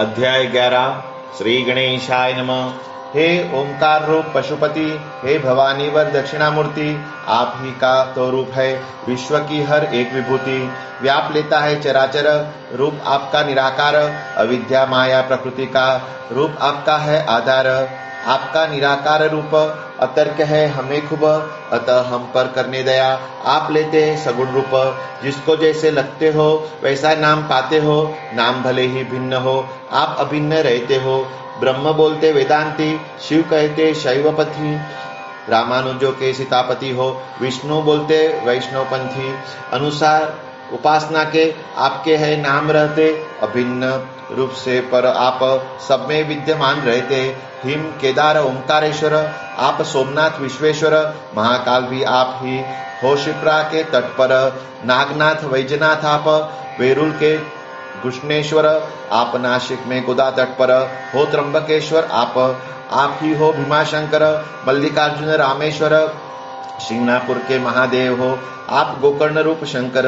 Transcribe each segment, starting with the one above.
अध्याय 11 श्री गणेशाय नमः। हे ओंकार रूप पशुपति, हे भवानी वर दक्षिणामूर्ति, आप ही का तो रूप है विश्व की हर एक विभूति। व्याप लेता है चराचर, रूप आपका निराकार। अविद्या माया प्रकृति का रूप आपका है आधार। आपका निराकार रूप अतर्क है हमें खूब, अतः हम पर करने दया। आप लेते सगुण रूप, जिसको जैसे लगते हो वैसा नाम पाते हो। नाम भले ही भिन्न हो, आप अभिन्न रहते हो। ब्रह्म बोलते वेदांती, शिव कहते शैवपथी। रामानुजों के सीतापति हो, विष्णु बोलते वैष्णवपंथी। अनुसार उपासना के आपके है नाम रहते, अभिन्न रूप से पर आप सब में विद्यमान रहते। हिम केदार ओंकारेश्वर, आप सोमनाथ विश्वेश्वर। महाकाल भी आप ही हो शिप्रा के तट पर। नागनाथ वैजनाथ आप, वेरुल के घुष्णेश्वर। आप नासिक में गोदा तट पर हो त्र्यंबकेश्वर आप ही हो भीमाशंकर। मल्लिकार्जुन रामेश्वर, शिंगणापुर के महादेव हो आप। गोकर्ण रूप शंकर,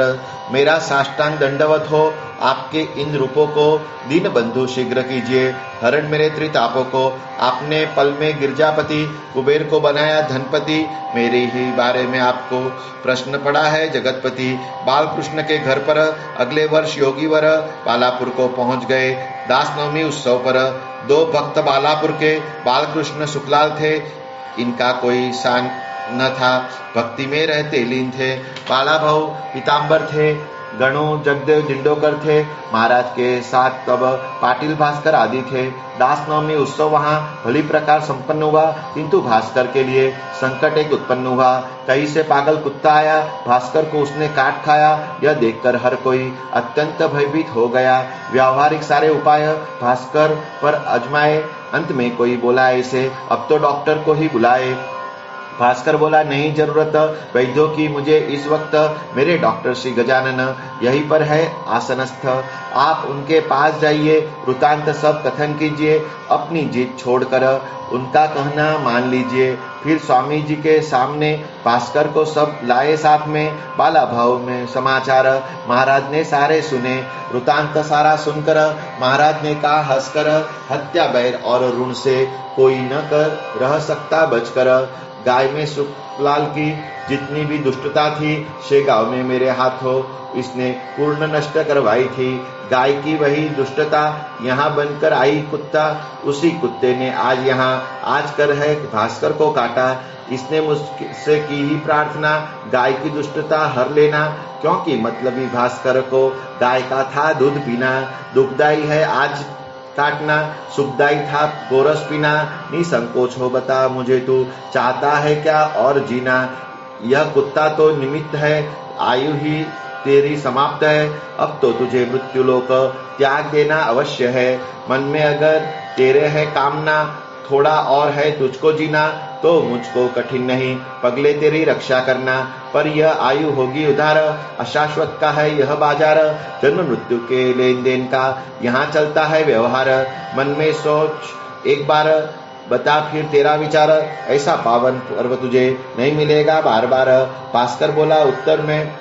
मेरा साष्टांग दंडवत हो आपके इन रूपों को। दीन बंधु शीघ्र कीजिए हरण मेरे त्रितापों को। आपने पल में गिरजापति, कुबेर को बनाया धनपति। मेरे ही बारे में आपको प्रश्न पड़ा है जगतपति। बालकृष्ण के घर पर अगले वर्ष योगीवर बालापुर को पहुंच गए। दास नवमी उत्सव पर 2 भक्त बालापुर के बालकृष्ण शुक्लाल थे। इनका कोई सान न था, भक्ति में रहते लीन थे। बाला भाऊ पीताम्बर थे, गणु जगदेव दिंडोकर थे। महाराज के साथ तब पाटिल भास्कर आदि थे। दास नवमी उत्सव वहां भली प्रकार संपन्न हुआ, किंतु भास्कर के लिए संकट एक उत्पन्न हुआ। कहीं से पागल कुत्ता आया, भास्कर को उसने काट खाया। यह देखकर हर कोई अत्यंत भयभीत हो गया। व्यावहारिक सारे उपाय भास्कर पर आजमाए, अंत में कोई बोला ऐसे, अब तो डॉक्टर को ही बुलाए। भास्कर बोला, नहीं जरूरत वैद्यों की मुझे इस वक्त। मेरे डॉक्टर श्री गजानन यहीं पर है आसनस्थ, आप उनके पास जाइए। वृतांत सब कथन कीजिए, अपनी जीत छोड़कर उनका कहना मान लीजिए। फिर स्वामी जी के सामने भास्कर को सब लाए साथ में। बाला भाव में समाचार महाराज ने सारे सुने। वृतांत सारा सुनकर महाराज ने कहा हंसकर, हत्या बैर और ऋण से कोई न कर रह सकता बचकर। गाय में शुक्लाल की जितनी भी दुष्टता थी, से गांव में मेरे हाथों इसने पूर्ण नष्ट करवाई थी। गाय की वही दुष्टता यहाँ बनकर आई कुत्ता, उसी कुत्ते ने आज यहाँ आज कर है भास्कर को काटा। इसने मुझसे की ही प्रार्थना, गाय की दुष्टता हर लेना, क्योंकि मतलबी भास्कर को गाय का था दूध पीना। दुखदाई है आज काटना, सुखदाई था गोरस पीना। निसंकोच हो बता मुझे तू चाहता है क्या और जीना। यह कुत्ता तो निमित्त है, आयु ही तेरी समाप्त है। अब तो तुझे मृत्युलोक त्याग देना अवश्य है। मन में अगर तेरे है कामना, थोड़ा और है तुझको जीना, तो मुझको कठिन नहीं पगले तेरी रक्षा करना। पर यह आयु होगी उधार, अशाश्वत का है यह बाजार। जन्म मृत्यु के लेन देन का यहाँ चलता है व्यवहार। मन में सोच एक बार, बता फिर तेरा विचार। ऐसा पावन पर्व तुझे नहीं मिलेगा बार बार। भास्कर बोला उत्तर में,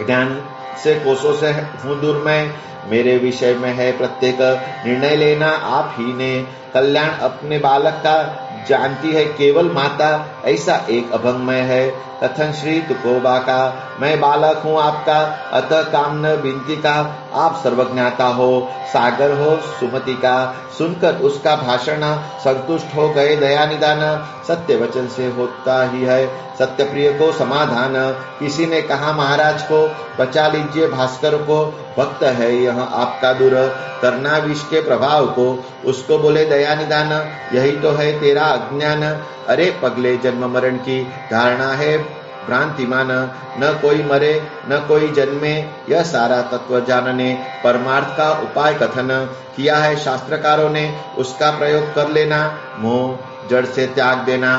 ज्ञान से कोसों से हूँ दूर मैं। मेरे विषय में है प्रत्येक निर्णय लेना आप ही ने। कल्याण अपने बालक का जानती है केवल माता, ऐसा एक अभंगमय है कथन श्री तुकोबा का। मैं बालक हूँ आपका, अतः काम न बिनती का। आप सर्वज्ञाता हो, सागर हो सुमति का। सुनकर उसका भाषण संतुष्ट हो गए दया निदान। सत्य वचन से होता ही है सत्य प्रिय को समाधान। किसी ने कहा महाराज को, बचा लीजिए भास्कर को। भक्त है यह आपका दूर करना विष के प्रभाव को। उसको बोले दया निदान, यही तो है तेरा अज्ञान। अरे पगले जन्म मरण की धारणा है भ्रांतिमान। न कोई मरे न कोई जन्मे, यह सारा तत्व जानने परमार्थ का उपाय कथन किया है शास्त्रकारों ने। उसका प्रयोग कर लेना, मोह जड़ से त्याग देना।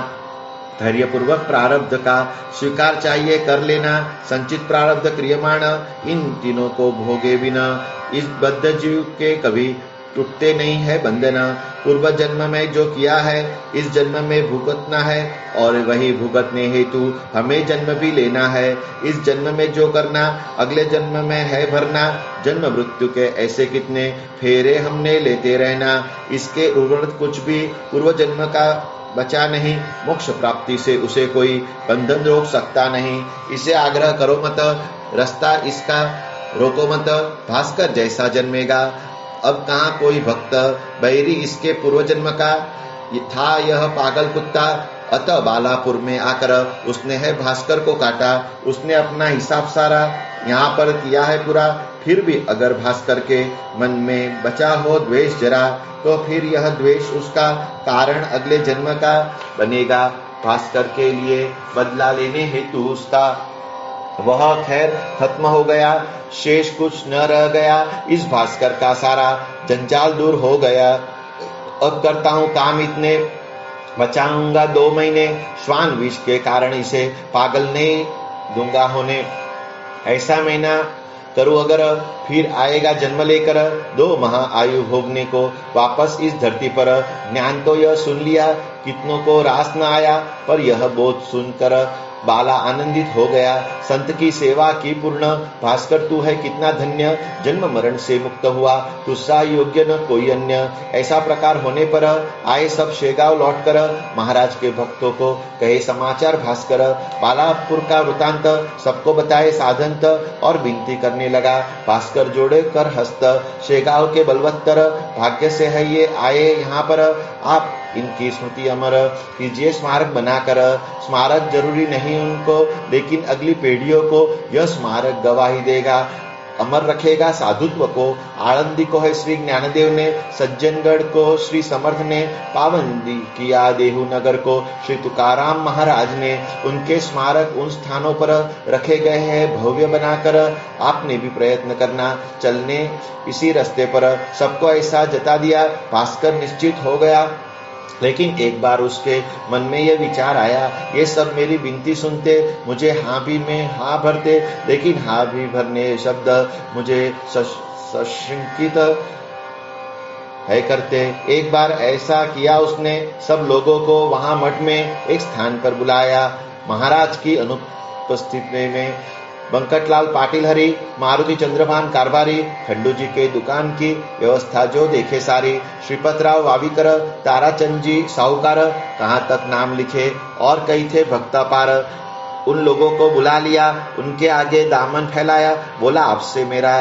धैर्यपूर्वक प्रारब्ध का स्वीकार चाहिए कर लेना। संचित प्रारब्ध क्रियमाण, इन तीनों को भोगे बिना इस बद्ध जीव के कभी टूटते नहीं है बंधन। पूर्व जन्म में जो किया है इस जन्म में भुगतना है, और वही भुगतने हेतु हमें जन्म भी लेना है। इस जन्म में जो करना अगले जन्म में है भरना। जन्म मृत्यु के ऐसे कितने फेरे हमने लेते रहना। इसके उर्वरत कुछ भी पूर्व जन्म का बचा नहीं। मोक्ष प्राप्ति से उसे कोई बंधन रोक सकता नहीं। इसे आग्रह करो मत, रास्ता इसका रोको मत। भास्कर जैसा जन्मेगा। अब कहाँ कोई भक्त, बैरी इसके पूर्व जन्म का था यह पागल कुत्ता। अतः बालापुर में आकर उसने है भास्कर को काटा। उसने अपना हिसाब सारा यहाँ पर किया है पूरा। फिर भी अगर भास्कर के मन में बचा हो द्वेष जरा, तो फिर यह द्वेष उसका कारण अगले जन्म का बनेगा। भास्कर के लिए बदला लेने हेतु उसका वह खैर खत्म हो गया, शेष कुछ न रह गया। इस भास्कर का सारा जंजाल दूर हो गया। अब करता हूँ काम इतने, बचाऊंगा 2 महीने। श्वान विष के कारण इसे पागल नहीं दूंगा होने। ऐसा महीना करूँ अगर, फिर आएगा जन्म लेकर 2 महा आयु भोगने को वापस इस धरती पर। ज्ञान तो यह सुन लिया, कितनों को रास न आया, पर यह बोध सुनकर बाला आनंदित हो गया। संत की सेवा की पूर्ण, भास्कर तू है कितना धन्य। जन्म मरण से मुक्त हुआ, तुझसा योग्य न कोई अन्य। ऐसा प्रकार होने पर आए सब शेगांव लौटकर महाराज के भक्तों को कहे समाचार भास्कर। बालापुर का वृतांत सबको बताए साधंत, और विनती करने लगा भास्कर जोड़े कर हस्त। शेगांव के बलवत्तर भाग्य से है ये आए यहाँ पर। आप इनकी स्मृति अमर कीजिए स्मारक बनाकर। स्मारक जरूरी नहीं उनको, लेकिन अगली पीढ़ियों को यह स्मारक गवाही देगा, अमर रखेगा साधुत्व को। आनंदी को है श्री ज्ञानदेव ने, सज्जनगढ़ को श्री समर्थ ने, पावंदी किया देहू नगर को श्री तुकाराम महाराज ने। उनके स्मारक उन स्थानों पर रखे गए हैं भव्य बनाकर। आपने भी प्रयत्न करना चलने इसी रास्ते पर। सबको ऐसा जता दिया, भास्कर निश्चित हो गया। लेकिन एक बार उसके मन में यह विचार आया, ये सब मेरी विनती सुनते, मुझे हाँ भी में हाँ भरते, लेकिन हाँ भी भरने शब्द मुझे सशंकित है करते। एक बार ऐसा किया उसने, सब लोगों को वहां मठ में एक स्थान पर बुलाया। महाराज की अनुपस्थिति में बंकटलाल पाटिल हरी, मारुति चंद्रभान कारभारी, खंडू जी के दुकान की व्यवस्था जो देखे सारी। श्रीपतराव वाविकर, ताराचंद जी साहूकार, कहाँ तक नाम लिखे, और कई थे भक्ता पार। उन लोगों को बुला लिया, उनके आगे दामन फैलाया, बोला आपसे मेरा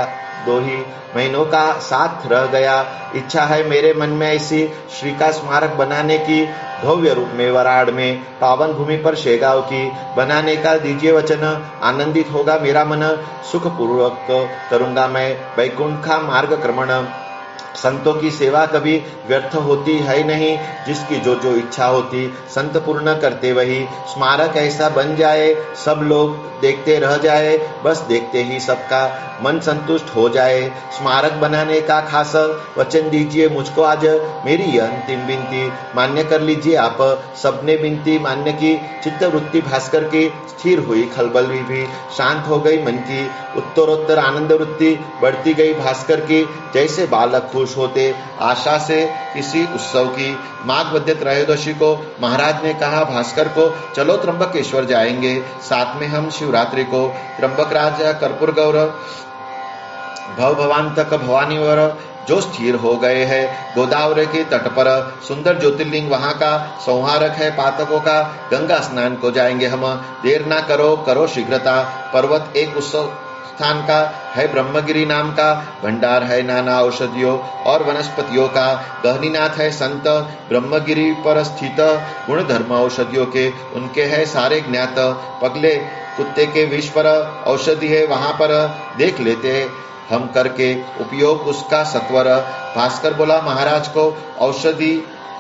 2 ही महीनों का साथ रह गया। इच्छा है मेरे मन में ऐसी श्री का स्मारक बनाने की, भव्य रूप में वराड़ में पावन भूमि पर शेगांव की बनाने का दीजिए वचन। आनंदित होगा मेरा मन, सुख पूर्वक करूंगा मैं वैकुंठ का मार्ग क्रमण। संतों की सेवा कभी व्यर्थ होती है नहीं, जिसकी जो जो इच्छा होती संत पूर्ण करते वही। स्मारक ऐसा बन जाए सब लोग देखते रह जाए, बस देखते ही सबका मन संतुष्ट हो जाए। स्मारक बनाने का खास वचन दीजिए मुझको आज, मेरी यह अंतिम विनती मान्य कर लीजिए आप। सबने विनती मान्य की, चित्त वृत्ति भास्कर की स्थिर हुई, खलबल भी शांत हो गई मन की। उत्तरोत्तर आनंद वृत्ति बढ़ती गई भास्कर की, जैसे बालक खुश होते आशा से किसी उत्सव की। माघ मध्य त्रयोदशी को महाराज ने कहा भास्कर को, चलो त्र्यंबकेश्वर जाएंगे, साथ में हम शिवरात्रि को। त्र्यंबक राजा कर्पूर गौरव भव भवांतक भवानीवर जो स्थिर हो गए हैं गोदावरी के तट पर। सुंदर ज्योतिर्लिंग वहां का संहारक है पातकों का। गंगा स्नान को जाएंगे हम, देर ना करो, करो शीघ्रता। पर्वत एक उत्सव स्थान का है, ब्रह्मगिरी नाम का। भंडार है नाना औषधियों और वनस्पतियों का। गहनीनाथ है संत ब्रह्मगिरी पर स्थित, गुण धर्म औषधियों के उनके है सारे ज्ञात। पगले कुत्ते के विष पर औषधि है वहां पर, देख लेते हम करके उपयोग उसका सत्वर। भास्कर बोला महाराज को, औषधि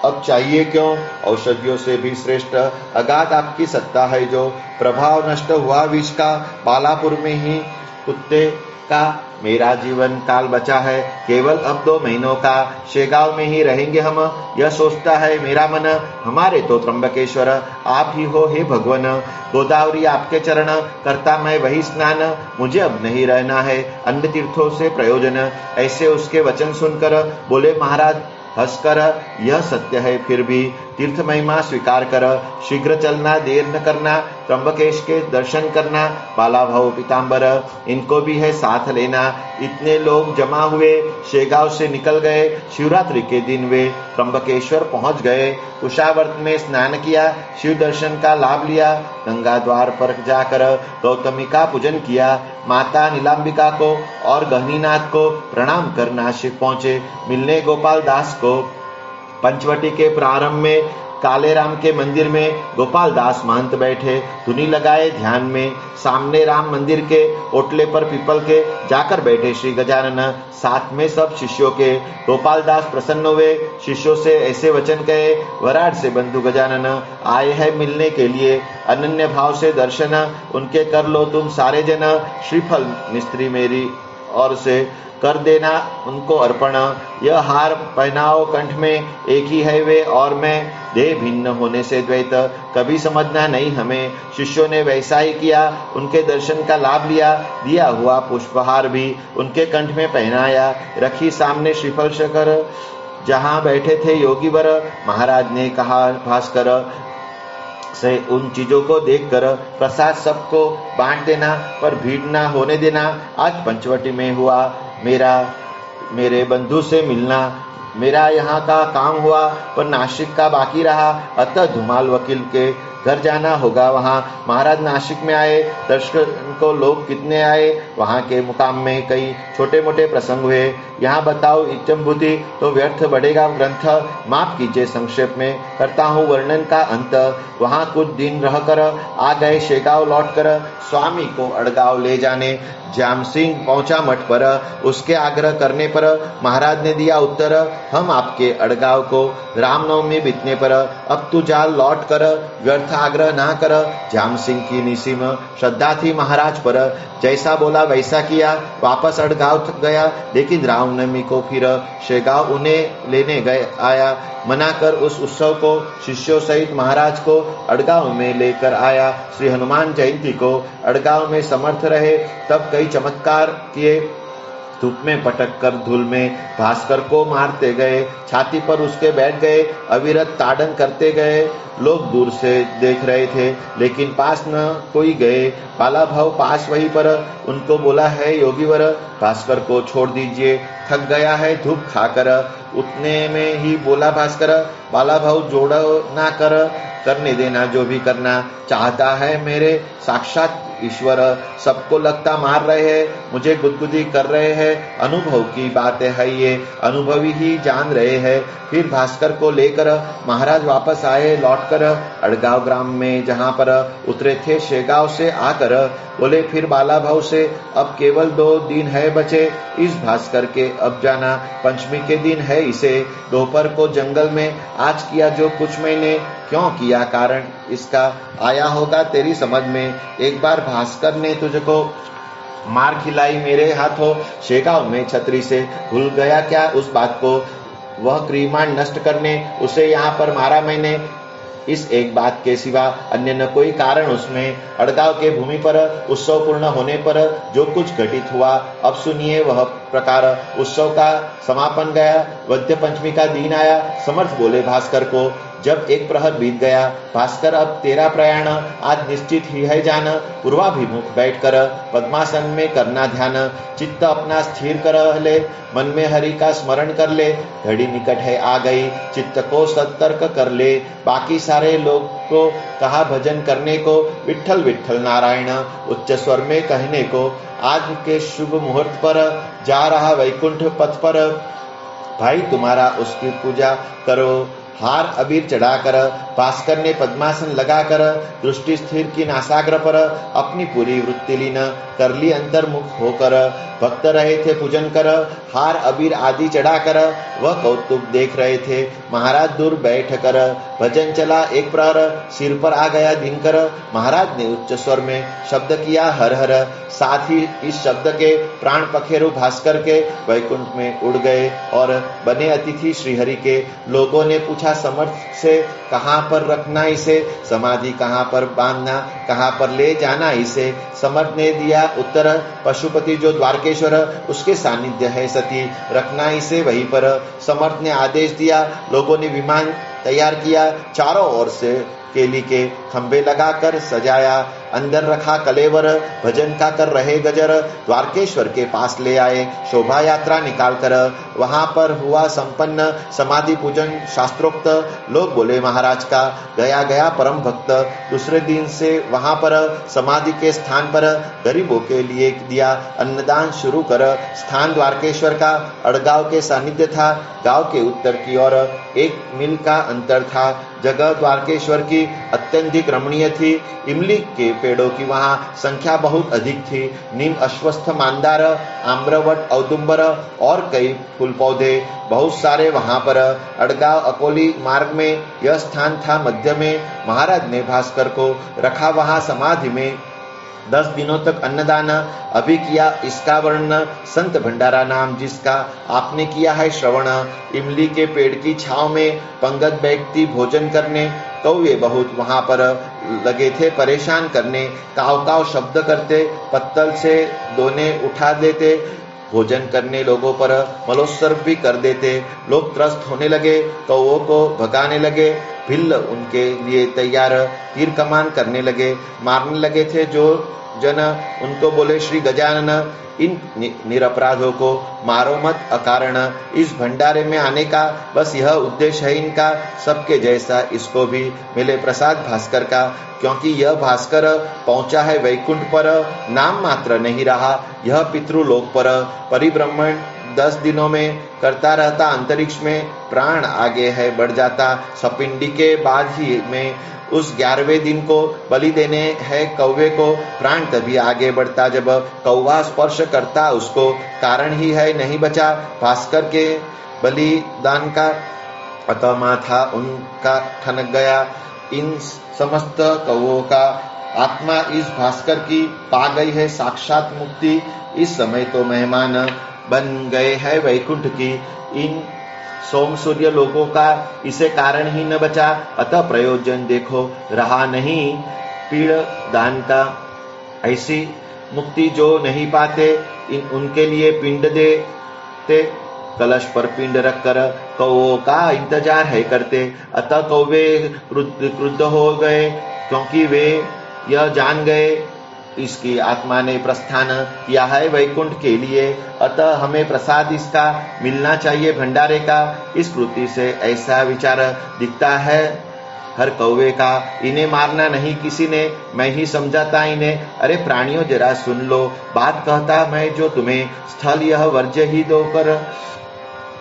अब चाहिए क्यों, औषधियों से भी श्रेष्ठ अगाध आपकी सत्ता है जो। प्रभाव नष्ट हुआ विष का, बालापुर में ही कुत्ते का मेरा जीवन काल बचा है केवल अब 2 महीनों का, शेगांव में ही रहेंगे हम, यह सोचता है मेरा मन। हमारे तो त्र्यंबकेश्वर आप ही हो हे भगवान, गोदावरी आपके चरण, करता मैं वही स्नान, मुझे अब नहीं रहना है अन्य तीर्थों से प्रयोजन। ऐसे उसके वचन सुनकर बोले महाराज हंसकर, यह सत्य है फिर भी तीर्थ महिमा स्वीकार कर, शीघ्र चलना देर न करना, त्र्यंबकेश के दर्शन करना, बाला भाव पीताम्बर इनको भी है साथ लेना। इतने लोग जमा हुए, शेगांव से निकल गए। शिवरात्रि के दिन वे त्र्यंबकेश्वर पहुंच गए। कुशावर्त में स्नान किया, शिव दर्शन का लाभ लिया, गंगा द्वार पर जाकर गौतमी का पूजन किया, माता नीलांबिका को और गहनीनाथ को प्रणाम कर नासिक पहुंचे। मिलने गोपाल दास को पंचवटी के प्रारंभ में काले राम के मंदिर में गोपाल दास महंत बैठे, धुनी लगाए ध्यान में। सामने राम मंदिर के ओटले पर पीपल के जाकर बैठे श्री गजानन, साथ में सब शिष्यों के। गोपाल दास प्रसन्न हुए, शिष्यों से ऐसे वचन कहे, वराड से बंधु गजानन आए हैं मिलने के लिए, अनन्य भाव से दर्शन उनके कर लो तुम सारे जन। श्रीफल मिस्त्री मेरी और से कर देना उनको अर्पण, यह हार पहनाओ कंठ में, एक ही है वे और मैं, देह भिन्न होने से द्वैत कभी समझना नहीं हमें। शिष्यों ने वैसा ही किया, उनके दर्शन का लाभ लिया, दिया हुआ पुष्पहार भी उनके कंठ में पहनाया। रखी सामने श्रीफल शकर, जहाँ बैठे थे योगीवर। महाराज ने कहा भास्कर से उन चीजों को देखकर प्रसाद सबको बांट देना, पर भीड़ ना होने देना। आज पंचवटी में हुआ मेरे बंधु से मिलना, मेरा यहाँ का काम हुआ पर नासिक का बाकी रहा, अतः धुमाल वकील के घर जाना होगा। वहाँ महाराज नासिक में आए, दर्शन को लोग कितने आए, वहाँ के मुकाम में कई छोटे मोटे प्रसंग हुए। यहाँ बताओ इत्यंभूति तो व्यर्थ बढ़ेगा ग्रंथ, माफ कीजिए संक्षेप में करता हूँ वर्णन का अंत। वहाँ कुछ दिन रहकर आ गए शेगांव लौटकर, स्वामी को अड़गांव ले जाने जाम सिंह पहुंचा मठ पर। उसके आग्रह करने पर महाराज ने दिया उत्तर, हम आपके अड़गांव को रामनवमी बीतने पर अब तू जा लौट कर, व्यर्थ आग्रह ना कर। जाम सिंह की निसीम श्रद्धा थी महाराज पर, जैसा बोला वैसा किया। वापस अड़गांव गया, लेकिन रामनवमी को फिर शेगांव उन्हें लेने गए आया। मना कर उस उत्सव को शिष्यों सहित महाराज को अड़गांव में लेकर आया। श्री हनुमान जयंती को अड़गांव में समर्थ रहे, तब कई चमत्कार किए। धूप में पटक कर धूल में भास्कर को मारते गए, छाती पर उसके बैठ गए, अविरत ताड़न करते गए। लोग दूर से देख रहे थे, लेकिन पास न कोई गए। बाला भाव पास वहीं पर, उनको बोला है योगीवर भास्कर को छोड़ दीजिए, थक गया है धूप खाकर। उतने में ही बोला भास्कर, बाला भाव जोड़ो ना करने देना जो भी करना चाहता है मेरे साक्षात ईश्वर। सबको लगता मार रहे हैं, मुझे गुदगुदी कर रहे हैं, अनुभव की बातें है ये, अनुभवी ही जान रहे हैं। फिर भास्कर को लेकर महाराज वापस आए लौटकर अड़गांव ग्राम में, जहाँ पर उतरे थे शेगांव से आकर। बोले फिर बाला भाव से, अब केवल 2 दिन है बचे इस भास्कर के अब जाना, पंचमी के दिन है इसे। दोपहर को जंगल में आज किया जो कुछ मैंने, क्यों किया कारण इसका आया होगा तेरी समझ में। एक बार भास्कर ने तुझको मार खिलाई मेरे हाथों, शेगांव में छतरी से भूल गया क्या उस बात को। वह क्रीमान नष्ट करने उसे यहाँ पर मारा मैंने, इस एक बात के सिवा अन्य न कोई कारण उसमें। अड़गांव के भूमि पर उत्सव पूर्ण होने पर जो कुछ घटित हुआ, अब सुनिए वह प्रकार। उत्सव का समापन गया, वद्य पंचमी का दिन आया। समर्थ बोले भास्कर को, जब एक प्रहर बीत गया, भास्कर अब तेरा प्रयाण आज निश्चित ही है जान। पूर्वाभिमुख बैठकर पद्मासन में करना ध्यान, चित्त अपना स्थिर कर ले, मन में हरि का स्मरण कर ले। घड़ी निकट है आ गई, चित्त को सतर्क कर ले। बाकी सारे लोग को कहा भजन करने को, विठ्ठल विठ्ठल नारायण उच्च स्वर में कहने को। आज के शुभ मुहूर्त पर जा रहा वैकुंठ पथ पर, भाई तुम्हारा उसकी पूजा करो, हार अबीर चढ़ाकर भास्कर ने पद्मासन लगाकर दृष्टि स्थिर की नासाग्र पर, अपनी पूरी वृत्ति लीन कर ली अंतर्मुख होकर। भक्त रहे थे पूजन कर, हार अबीर आदि चढ़ाकर, वह कौतुक देख रहे थे महाराज दूर बैठ कर। भजन चला एक प्रहर, सिर पर आ गया दिनकर, महाराज ने उच्च स्वर में शब्द किया हर हर। साथ ही इस शब्द के प्राण पखेरु भास्कर के वैकुंठ में उड़ गए और बने अतिथि श्रीहरि के। लोगों ने पूछा समर्थ से, कहाँ पर रखना इसे, समाधि कहाँ पर बांधना, कहाँ पर ले जाना इसे। समर्थ ने दिया उत्तर, पशुपति जो द्वारकेश्वर, उसके सानिध्य है सती, रखना इसे वहीं पर। समर्थ ने आदेश दिया, लोगों ने विमान तैयार किया, चारों ओर से केली के खंभे लगाकर सजाया, अंदर रखा कलेवर, भजन का कर रहे गजर, द्वारकेश्वर के पास ले आए शोभा यात्रा निकाल कर। वहां पर हुआ संपन्न समाधि पूजन शास्त्रोक्त, लोग बोले महाराज का गया गया परम भक्त। दूसरे दिन से वहां पर समाधि के स्थान पर गरीबों के लिए दिया अन्नदान शुरू कर। स्थान द्वारकेश्वर का अड़गांव के सानिध्य था, गांव के उत्तर की ओर 1 मील का अंतर था। जगह द्वारकेश्वर की अत्यंतिक रमणीय थी, इमली के पेड़ों की वहां संख्या बहुत अधिक थी। नीम, अश्वत्थ, मांदार, आम्रवट, औदुंबर और कई फूल पौधे बहुत सारे वहां पर। अड़गांव अकोली मार्ग में यह स्थान था मध्य में। महाराज ने भास्कर को रखा वहां समाधि में। 10 दिनों तक अन्नदान अभी किया इसका वर्णन, संत भंडारा नाम जिसका आपने किया है श्रवण। इमली के पेड़ की छांव में पंगत बैठती भोजन करने, कौवे बहुत वहां पर लगे थे परेशान करने। काव काव शब्द करते, पत्तल से दोने उठा देते, भोजन करने लोगों पर मलोत्सर्ग भी कर देते। लोग त्रस्त होने लगे, कौवों को भगाने लगे, भिल्ल उनके लिए तैयार तीर कमान करने लगे। मारने लगे थे जो जन, उनको बोले श्री गजानन, इन निरपराधों को मारो मत अकारण। इस भंडारे में आने का बस यह उद्देश्य है इनका, सबके जैसा इसको भी मिले प्रसाद भास्कर का। क्योंकि यह भास्कर पहुंचा है वैकुंठ पर, नाम मात्र नहीं रहा यह पितृलोक पर। परिभ्रमण 10 दिनों में करता रहता अंतरिक्ष में, प्राण आगे है बढ़ जाता सपिंडी के बाद ही में। उस 11वें दिन को बलि देने है कौवे को, प्राण तभी आगे बढ़ता जब कौवा स्पर्श करता उसको। कारण ही है नहीं बचा भास्कर के बलिदान का, अतः माथा उनका ठनक गया। इन समस्त कौवों का आत्मा इस भास्कर की पा गई है साक्षात मुक्ति। इस समय तो मेहमान बन गए हैं वैकुंठ की। इन सोम सूर्य लोगों का इसे कारण ही न बचा, अतः प्रयोजन देखो रहा नहीं पीड़ दान का। ऐसी मुक्ति जो नहीं पाते उनके लिए पिंड देते, कलश पर पिंड रखकर कौवों का इंतजार है करते। अतः कौवे क्रुद्ध हो गए, क्योंकि वे यह जान गए इसकी आत्मा ने प्रस्थान किया है वैकुंठ के लिए, अतः हमें प्रसाद इसका मिलना चाहिए भंडारे का। इस कृति से ऐसा विचार दिखता है हर कौवे का, इन्हें मारना नहीं किसी ने, मैं ही समझाता इन्हें। अरे प्राणियों जरा सुन लो, बात कहता मैं जो तुम्हें, स्थल यह वर्ज्य ही दो कर,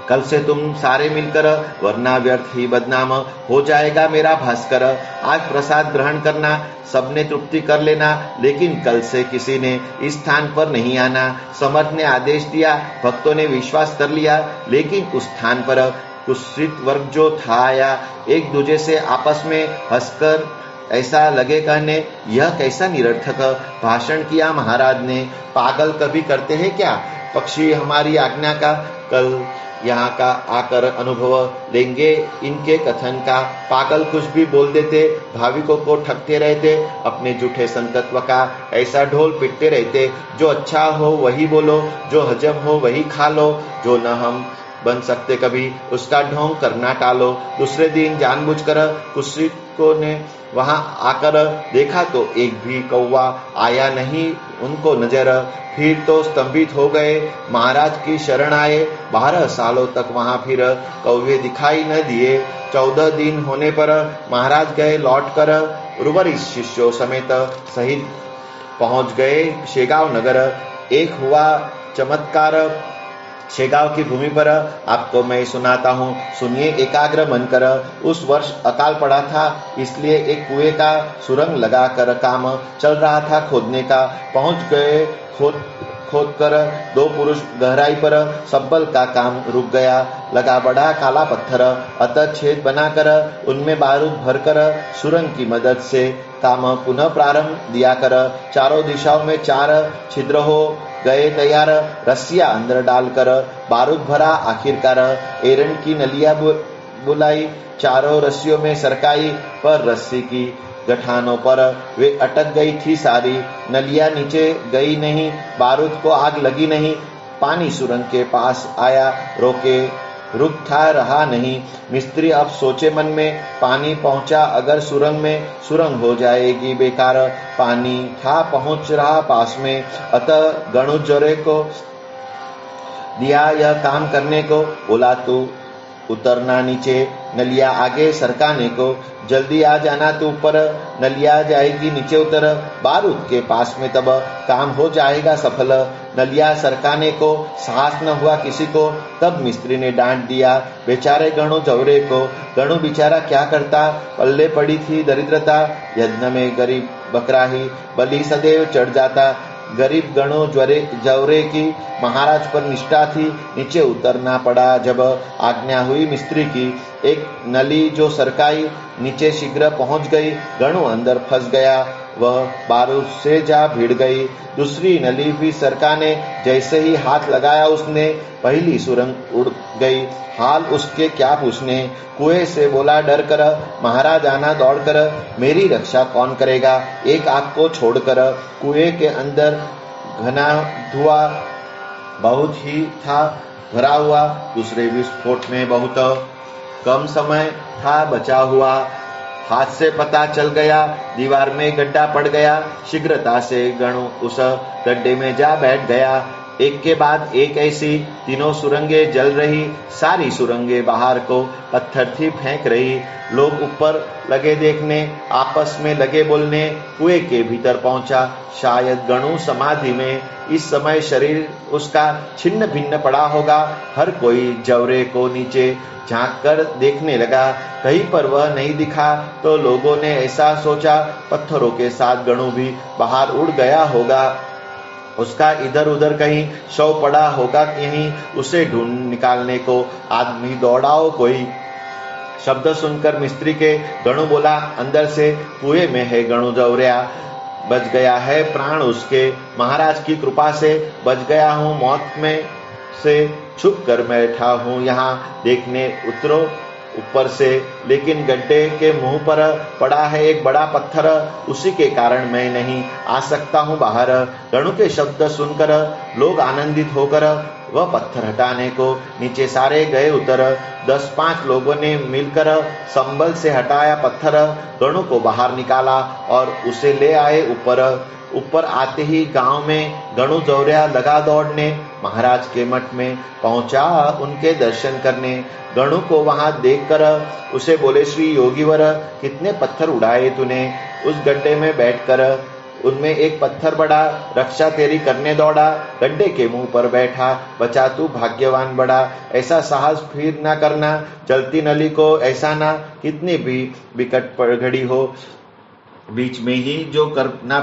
कल से तुम सारे मिलकर, वरना व्यर्थ ही बदनाम हो जाएगा मेरा भास्कर। आज प्रसाद ग्रहण करना, सबने तृप्ति कर लेना, लेकिन कल से किसी ने इस स्थान पर नहीं आना। समर्थ ने आदेश दिया, भक्तों ने विश्वास कर लिया, लेकिन उस स्थान पर कुत्सित वर्ग जो था आया, एक दूजे से आपस में हंसकर ऐसा लगे कहने, यह कैसा निरर्थक भाषण किया महाराज ने, पागल कभी करते हैं क्या पक्षी हमारी आज्ञा का। कल यहाँ का आकर अनुभव लेंगे इनके कथन का। पागल कुछ भी बोल देते, भाविकों को ठगते रहते, अपने झूठे संतत्व का ऐसा ढोल पिटते रहते। जो अच्छा हो वही बोलो, जो हजम हो वही खा लो, जो न हम बन सकते कभी उसका ढोंग करना टालो। दूसरे दिन जानबूझकर कुत्सितों ने वहां आकर देखा तो एक भी कौवा आया नहीं उनको नजर। फिर तो स्तंभित हो गए, महाराज की शरण आए। 12 सालों तक वहां फिर कौवे दिखाई न दिए। 14 दिन होने पर महाराज गए लौटकर, उर्वरित शिष्यों समेत सहित पहुंच गए शेगांव नगर। एक हुआ चमत्कार, शेगांव की भूमि पर आपको मैं सुनाता हूँ, सुनिए एकाग्र मन कर। उस वर्ष अकाल पड़ा था, इसलिए एक कुएं का सुरंग लगाकर काम चल रहा था खोदने का। पहुंच गए खोद कर दो पुरुष गहराई पर, सब्बल का काम रुक गया। लगा बड़ा काला पत्थर, अतः छेद बनाकर उनमें बारूद भरकर सुरंग की मदद से काम पुनः प्रारंभ दिया कर। चारों दिशाओं में 4 छिद्र हो गए तैयार। रस्सियां अंदर डालकर बारूद भरा, आखिरकार एरंड की नलिया बुलाई, चारों रस्सियों में सरकाई, पर रस्सी की गठानों पर वे अटक गई थी सारी। नलिया नीचे गई नहीं, बारूद को आग लगी नहीं। पानी सुरंग के पास आया, रुक था रहा नहीं। मिस्त्री अब सोचे मन में, पानी पहुंचा अगर सुरंग में, सुरंग हो जाएगी बेकार। पानी था पहुंच रहा पास में, अतः गणु जोरे को दिया यह काम करने को। बोला तू उतरना नीचे, नलिया आगे सरकाने को। जल्दी आ जाना तू ऊपर, नलिया जाएगी नीचे उतर। बारूद के पास में तब काम हो जाएगा सफल। नलिया सरकाने को साहस न हुआ किसी को, तब मिस्त्री ने डांट दिया बेचारे गणु जौरे को। गणु बेचारा क्या करता, पल्ले पड़ी थी दरिद्रता। यज्ञ में गरीब बकरा ही बलि सदैव चढ़ जाता। गरीब गणु जौरे की महाराज पर निष्ठा थी, नीचे उतरना पड़ा जब आज्ञा हुई मिस्त्री की। एक नली जो सरकाई, नीचे शीघ्र पहुंच गई। गणु अंदर फंस गया, वह बारूद से जा भिड़ गई। दूसरी नली भी सरकाने, जैसे ही हाथ लगाया उसने, पहली सुरंग उड़ गई। हाल उसके क्या पूछने। कुएं से बोला डर कर, महाराज आना दौड़ कर, मेरी रक्षा कौन करेगा एक आग को छोड़कर। कुएं के अंदर घना धुआं बहुत ही था भरा हुआ। दूसरे विस्फोट में बहुत कम समय था बचा हुआ। हाथ से पता चल गया, दीवार में गड्ढा पड़ गया। शीघ्रता से गणु उस गड्ढे में जा बैठ गया। एक के बाद एक ऐसी तीनों सुरंगे जल रही, सारी सुरंगे बाहर को पत्थर थी फेंक रही। लोग ऊपर लगे देखने, आपस में लगे बोलने। कुएं के भीतर पहुंचा शायद गणु समाधि में। इस समय शरीर उसका छिन्न भिन्न पड़ा होगा। हर कोई जवरे को नीचे झांक कर देखने लगा, कहीं पर वह नहीं दिखा तो लोगों ने ऐसा सोचा पत्थरों के साथ गणु भी बाहर उड़ गया होगा। उसका इधर उधर कहीं शव पड़ा होगा, यहीं उसे ढूंढ निकालने को आदमी दौड़ाओ कोई। शब्द सुनकर मिस्त्री के गणु बोला अंदर से, कुएं में है गणु जौरिया, बच गया है प्राण उसके। महाराज की कृपा से बच गया हूँ, मौत में से छुप कर बैठा हूँ यहाँ, देखने उतरो ऊपर से। लेकिन गड्ढे के मुंह पर पड़ा है एक बड़ा पत्थर, उसी के कारण मैं नहीं आ सकता हूँ बाहर। गणु के शब्द सुनकर लोग आनंदित होकर वह पत्थर हटाने को नीचे सारे गए उतर। 10-5 लोगों ने मिलकर संबल से हटाया पत्थर, गणु को बाहर निकाला और उसे ले आए ऊपर। ऊपर आते ही गांव में गणु जौरिया लगा दौड़ने, महाराज के मठ में पहुंचा उनके दर्शन करने। गणु को वहां देखकर उसे बोले, श्री योगीवर कितने पत्थर उड़ाए तूने। उस गड्ढे में बैठकर उनमें एक पत्थर बड़ा, रक्षा तेरी करने दौड़ा, गड्ढे के मुंह पर बैठा, बचा तू भाग्यवान बड़ा। ऐसा साहस फिर ना करना, चलती नली को ऐसा ना, कितनी भी विकट घड़ी हो बीच में ही जो करना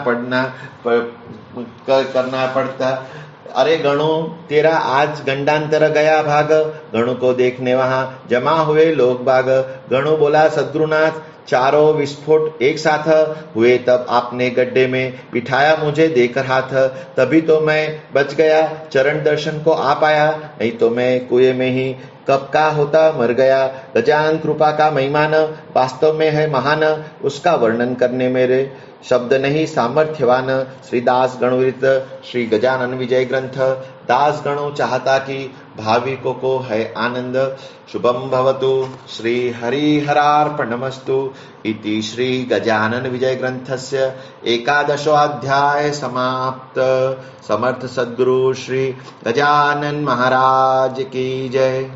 पड़ता। अरे गणु तेरा आज गंडांतर गया भाग। गणु को देखने वहां जमा हुए लोग बाग। गणु बोला सद्गुरुनाथ, चारों विस्फोट एक साथ हुए तब आपने गड्ढे में बिठाया मुझे देकर हाथ, तभी तो मैं बच गया, चरण दर्शन को आ पाया, नहीं तो मैं कुएं में ही कब का होता मर गया। गजानन कृपा का महिमान वास्तव में है महान, उसका वर्णन करने मेरे शब्द नहीं सामर्थ्यवान। श्री दास गणुरित श्री गजानन विजय ग्रंथ। दास गणु चाहता कि भाविकों को है आनंद। शुभम भवतु। श्री हरिहरार्पणमस्तु। इति श्री गजानन विजय ग्रंथस्य 11 समाप्त। समर्थ सद्गुरु श्री गजानन महाराज की जय।